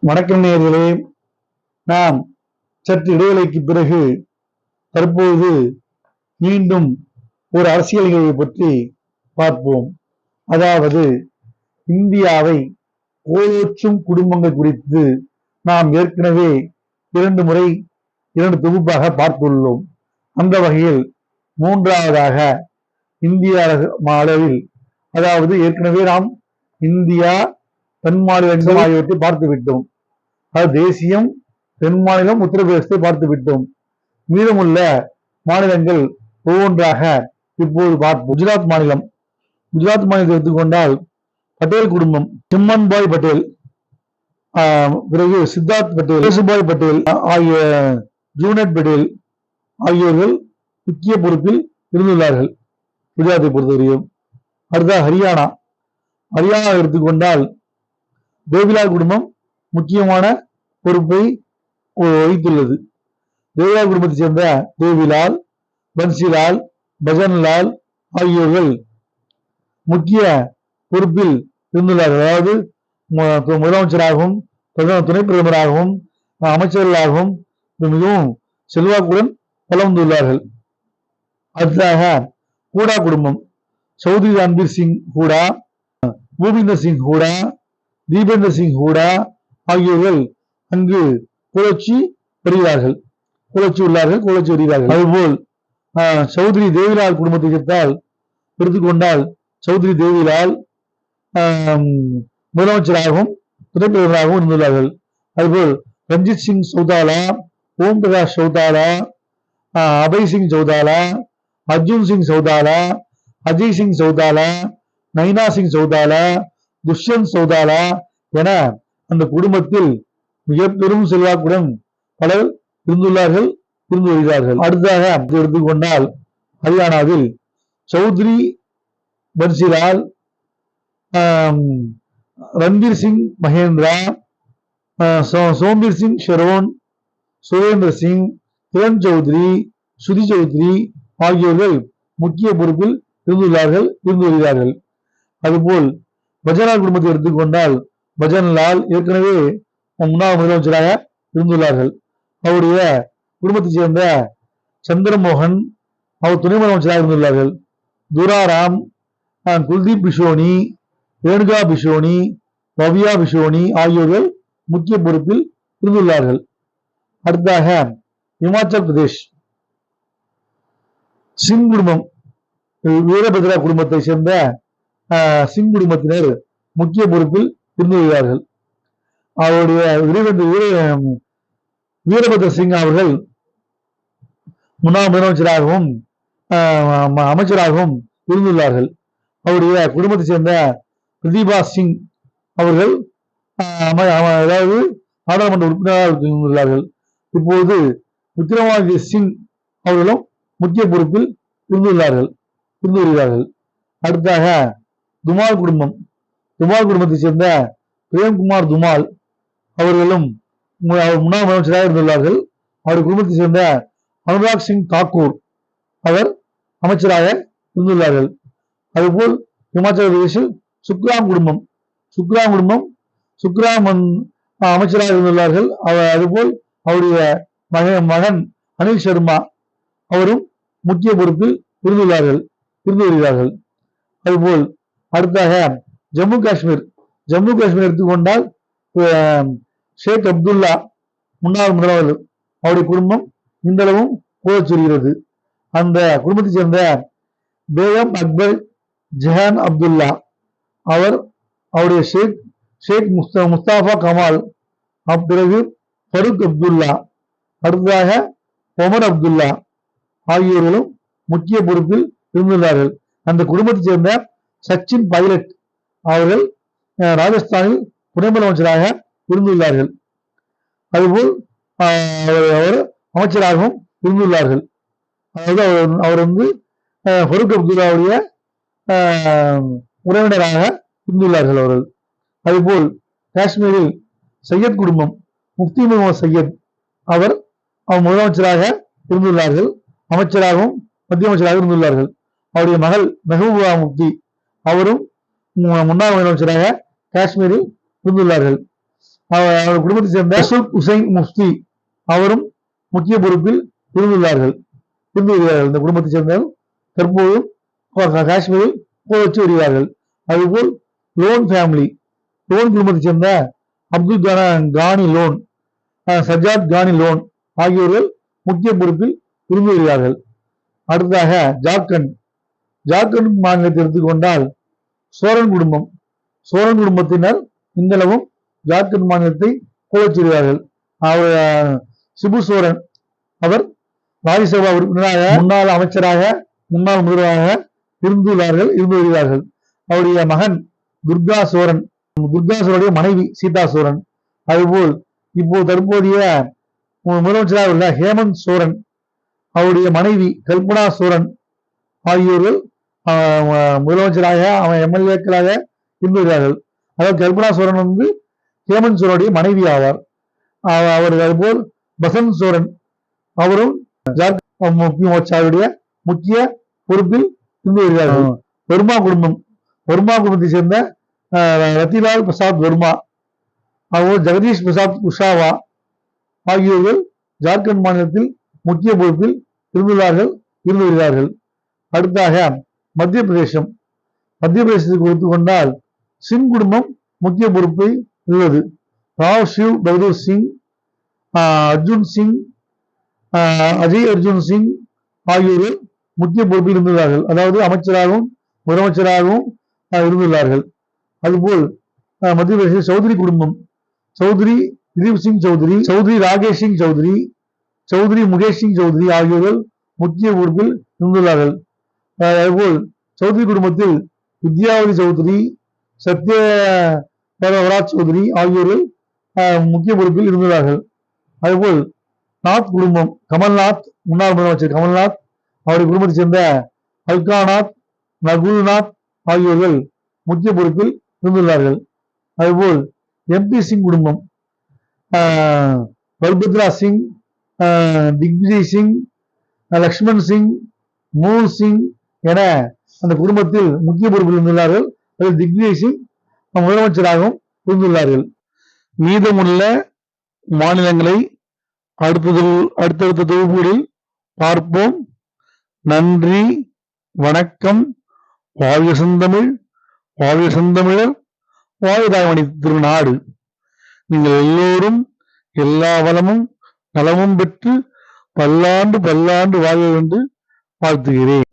வணக்கம் நேயர்களே. நாம் சற்று இடைவேளைக்கு பிறகு தற்போது மீண்டும் ஒரு அரசியல் நிகழ்வை பற்றி பார்ப்போம். அதாவது இந்தியாவை கோலோச்சும் குடும்பங்கள் குறித்து நாம் ஏற்கனவே இரண்டு தொகுப்பாக பார்த்துள்ளோம். அந்த வகையில் மூன்றாவதாக இந்திய அளவில், அதாவது ஏற்கனவே நாம் இந்தியா தென் மாநிலங்கள் ஆகியவற்றை பார்த்து விட்டோம். அது தேசியம், தென் மாநிலம், உத்தரப்பிரதேசத்தை பார்த்து விட்டோம். மீதமுள்ள மாநிலங்கள் ஒவ்வொன்றாக இப்போது பார்ப்போம். குஜராத் மாநிலத்தை எடுத்துக்கொண்டால் பட்டேல் குடும்பம், சிம்மன் பாய் பட்டேல், பிறகு சித்தார்த் பட்டேல், கேசுபாய் பட்டேல் ஆகிய ஜூனட் பட்டேல் ஆகியோர்கள் முக்கிய பொறுப்பில் இருந்துள்ளார்கள் குஜராத்தை பொறுத்தவரையும். அடுத்த ஹரியானா எடுத்துக்கொண்டால் தேவிலால் குடும்பம் முக்கியமான பொறுப்பை வகித்துள்ளது. தேவிலால் குடும்பத்தை சேர்ந்த தேவிலால், பன்சிலால், பஜன்லால் ஆகியோர்கள் முக்கிய பொறுப்பில் இருந்துள்ளார்கள். அதாவது முதலமைச்சராகவும் துணை பிரதமராகவும் அமைச்சர்களாகவும் மிகவும் செல்வாக்குடன் வலம் வந்துள்ளார்கள். அடுத்ததாக ஹூடா குடும்பம், சௌத்ரி ரன்பீர் சிங் ஹூடா, பூபிந்தர் சிங் ஹூடா, தீபேந்தர் சிங் ஹூடா ஆகியோர்கள் அங்கு கோலோச்சி வருகிறார்கள். அதுபோல் சௌத்ரி தேவிலால் குடும்பத்தை எடுத்துக்கொண்டால் சௌத்ரி தேவிலால் முதலமைச்சராகவும் துணை பிரதமராகவும் இருந்துள்ளார்கள். அதுபோல் ரஞ்சித் சிங் சௌதாலா, ஓம் பிரகாஷ் சௌதாலா, அபய் சிங் சௌதாலா, அர்ஜுன் சிங் சௌதாலா, அஜய் சிங் சௌதாலா, நைனா சிங் சௌதாலா, துஷ்யந்த் சௌதாலா என அந்த குடும்பத்தில் மிக பெரும் செல்வாக்குடன் பலர் இருந்து வருகிறார்கள். அடுத்ததாக எடுத்துக்கொண்டால் ஹரியானாவில் சௌத்ரி பன்சிலால், ரன்பீர் சிங் மகேந்திரா, சோம்பீர் சிங் ஷெரோன், சுரேந்திர சிங், கிரண் சௌத்ரி, சுதி சௌத்ரி ஆகியோர்கள் முக்கிய பொறுப்பில் இருந்து வருகிறார்கள். அதுபோல் பஜன்லால் குடும்பத்தை எடுத்துக்கொண்டால் பஜன்லால் ஏற்கனவே முன்னாள் முதலமைச்சராக இருந்துள்ளார்கள். அவருடைய குடும்பத்தை சேர்ந்த சந்திரமோகன் அவர் துணை முதலமைச்சராக இருந்துள்ளார்கள். துராராம், குல்தீப் பிஷோனி, ரேணுகா பிஷோனி, பவ்யா பிஷோனி ஆகியோர்கள் முக்கிய பொறுப்பில் இருந்துள்ளார்கள். அடுத்ததாக இமாச்சல் பிரதேஷ் சிங் குடும்பம், வீரபத்ரா குடும்பத்தை சேர்ந்த சிங் குடும்பத்தினர் முக்கிய பொறுப்பில் இருந்து வருகிறார்கள். அவருடைய வீரபத்ர சிங் அவர்கள் முன்னாள் முதலமைச்சராகவும் அமைச்சராகவும் இருந்துள்ளார்கள். அவருடைய குடும்பத்தை சேர்ந்த பிரதீபா சிங் அவர்கள் அதாவது நாடாளுமன்ற உறுப்பினராக இருந்துள்ளார்கள். இப்போது விக்ரமாதித்ய சிங் அவர்களும் முக்கிய பொறுப்பில் இருந்து வருகிறார்கள். அடுத்தாக துமால் குடும்பத்தை சேர்ந்த பிரேம்குமார் துமால் அவர்களும் முன்னாள் முதலமைச்சராக இருந்துள்ளார்கள். அவருடைய குடும்பத்தை சேர்ந்த அனுராக் சிங் தாக்கூர் அவர் அமைச்சராக இருந்துள்ளார்கள். அதுபோல் இமாச்சல பிரதேசில் சுக்ராம் குடும்பம் அமைச்சராக இருந்துள்ளார்கள். அதுபோல் அவருடைய மகன் அனில் சர்மா அவரும் முக்கிய பொறுப்பில் இருந்து வருகிறார்கள். அதுபோல் அடுத்தாக ஜம்மு காஷ்மீர் எடுத்துக்கொண்டால் ஷேக் அப்துல்லா முன்னாள் முதல்வர் அவருடைய குடும்பம் இந்தளவும் கோலச்சொல்கிறது. அந்த குடும்பத்தை சேர்ந்த பேகம் அக்பர் ஜஹான் அப்துல்லா அவருடைய ஷேக் முஸ்தாபா கமால், பிறகு ஃபருக் அப்துல்லா, அடுத்ததாக ஒமர் அப்துல்லா ஆகியோர்களும் முக்கிய பொறுப்பில் இருந்துள்ளார்கள். அந்த குடும்பத்தை சேர்ந்த சச்சின் பைலட் அவர்கள் ராஜஸ்தானில் துணை முதலமைச்சராக இருந்துள்ளார்கள். அதுபோல் அவர் அமைச்சராகவும் இருந்துள்ளார்கள். அதாவது அவர் ஃபருக் அப்துல்லாவுடைய உறவினராக இருந்துள்ளார்கள் அவர்கள். அதுபோல் காஷ்மீரில் சையத் குடும்பம், முஃப்தி முகமது சையத் அவர் முதலமைச்சராக இருந்துள்ளார்கள், அமைச்சராகவும் மத்திய அமைச்சராக இருந்துள்ளார்கள். அவருடைய மகள் மெஹபூபா முஃப்தி அவரும் முன்னாள் முதலமைச்சராக காஷ்மீரில் இருந்துள்ளார்கள். அவர் குடும்பத்தை சேர்ந்த அசோக் ஹுசைன் முஃப்தி அவரும் முக்கிய பொறுப்பில் இருந்துள்ளார்கள். இந்த குடும்பத்தை சேர்ந்த தற்போதும் காஷ்மீரில் வச்சு வருகிறார்கள். அதுபோல் லோன் ஃபேமிலி, லோன் குடும்பத்தை சேர்ந்த அப்துல் கானி லோன், சஜாத் கானி லோன் ஆகியோர்கள் முக்கிய பொறுப்பில் இருந்து வருகிறார்கள். அடுத்ததாக ஜார்க்கண்ட் மாநிலத்தை எடுத்துக்கொண்டால் சோரன் குடும்பம், சோரன் குடும்பத்தினர் இந்தளவும் ஜார்க்கண்ட் மாநிலத்தை கோலச்சுகிறார்கள். அவர் சிபு சோரன் அவர் ராஜ்யசபா உறுப்பினராக, முன்னாள் அமைச்சராக, முன்னாள் முதல்வராக இருந்து வருகிறார்கள். அவருடைய மகன் துர்கா சோரனுடைய மனைவி சீதா சோரன், அதுபோல் இப்போ தற்போதைய முதலமைச்சராக உள்ள ஹேமந்த் சோரன் அவருடைய மனைவி கல்பனா சோரன் ஆகியோர்கள் முதலமைச்சராக எம்எல்ஏக்களாக இருந்து வருகிறார்கள். அதாவது கல்பனா சோரன் ஹேமந்த் சோரனுடைய மனைவி ஆவார். அவர் அதுபோல் பசந்த் சோரன் அவரும் முக்தி மோர்ச்சாவுடைய முக்கிய பொறுப்பில் இருந்து வருகிறார்கள். வர்மா குடும்பத்தை சேர்ந்த ரத்திலால் பிரசாத் வர்மா, அவர் ஜெகதீஷ் பிரசாத் குஷாவா ஆகியோர்கள் ஜார்க்கண்ட் மாநிலத்தில் முக்கிய பொறுப்பில் இருந்து வருகிறார்கள். அடுத்தாக மத்திய பிரதேசத்துக்கு எடுத்துக்கொண்டால் சிங் குடும்பம் முக்கிய பொறுப்பை உள்ளது. ராவ் ஷிவ் பகதூர் சிங், அர்ஜுன் சிங், அஜய் அர்ஜுன் சிங் ஆகியோர்கள் முக்கிய பொறுப்பில் இருந்துள்ளார்கள். அதாவது அமைச்சராகவும் முதலமைச்சராகவும் இருந்துள்ளார்கள். அதுபோல் மத்திய பிரதேச சௌத்ரி குடும்பம், சௌத்ரி திலீப் சிங் சௌத்ரி, சௌத்ரி ராகேஷ் சிங் சௌத்ரி, சௌத்ரி முகேஷ் சிங் சௌத்ரி ஆகியோர்கள் முக்கிய பொறுப்பில் இருந்துள்ளார்கள். அதுபோல் சௌத்ரி குடும்பத்தில் வித்யாவதி சௌத்ரி, சத்யவராஜ் சௌத்ரி ஆகியோர்கள் முக்கிய பொறுப்பில் இருந்துள்ளார்கள். அதுபோல் நாத் குடும்பம், கமல்நாத், முன்னாள் முதலமைச்சர் கமல்நாத், அவருடைய குடும்பத்தை சேர்ந்த அல்காநாத், நகுல்நாத் ஆகியோர்கள் முக்கிய பொறுப்பில் இருந்துள்ளார்கள். அதுபோல் எம்பி சிங் குடும்பம், பல்பத்ரா சிங், திக்விஜய் சிங், லக்ஷ்மண் சிங், மூல் சிங் என அந்த குடும்பத்தில் முக்கிய பொறுப்பில் இருந்துள்ளார்கள். அதில் திக்விஜய் சிங் முதலமைச்சராகவும் இருந்துள்ளார்கள். மீதமுள்ள மாநிலங்களை அடுத்தடுத்த தொகுப்புகளில் பார்ப்போம். நன்றி, வணக்கம். வாழ்க செந்தமிழ், வாழ்க செந்தமிழர், வாழ்க தாய்மணி திருநாடு. நீங்கள் எல்லோரும் எல்லா வளமும் நலமும் பெற்று பல்லாண்டு பல்லாண்டு வாழ்க என்று வாழ்த்துகிறேன்.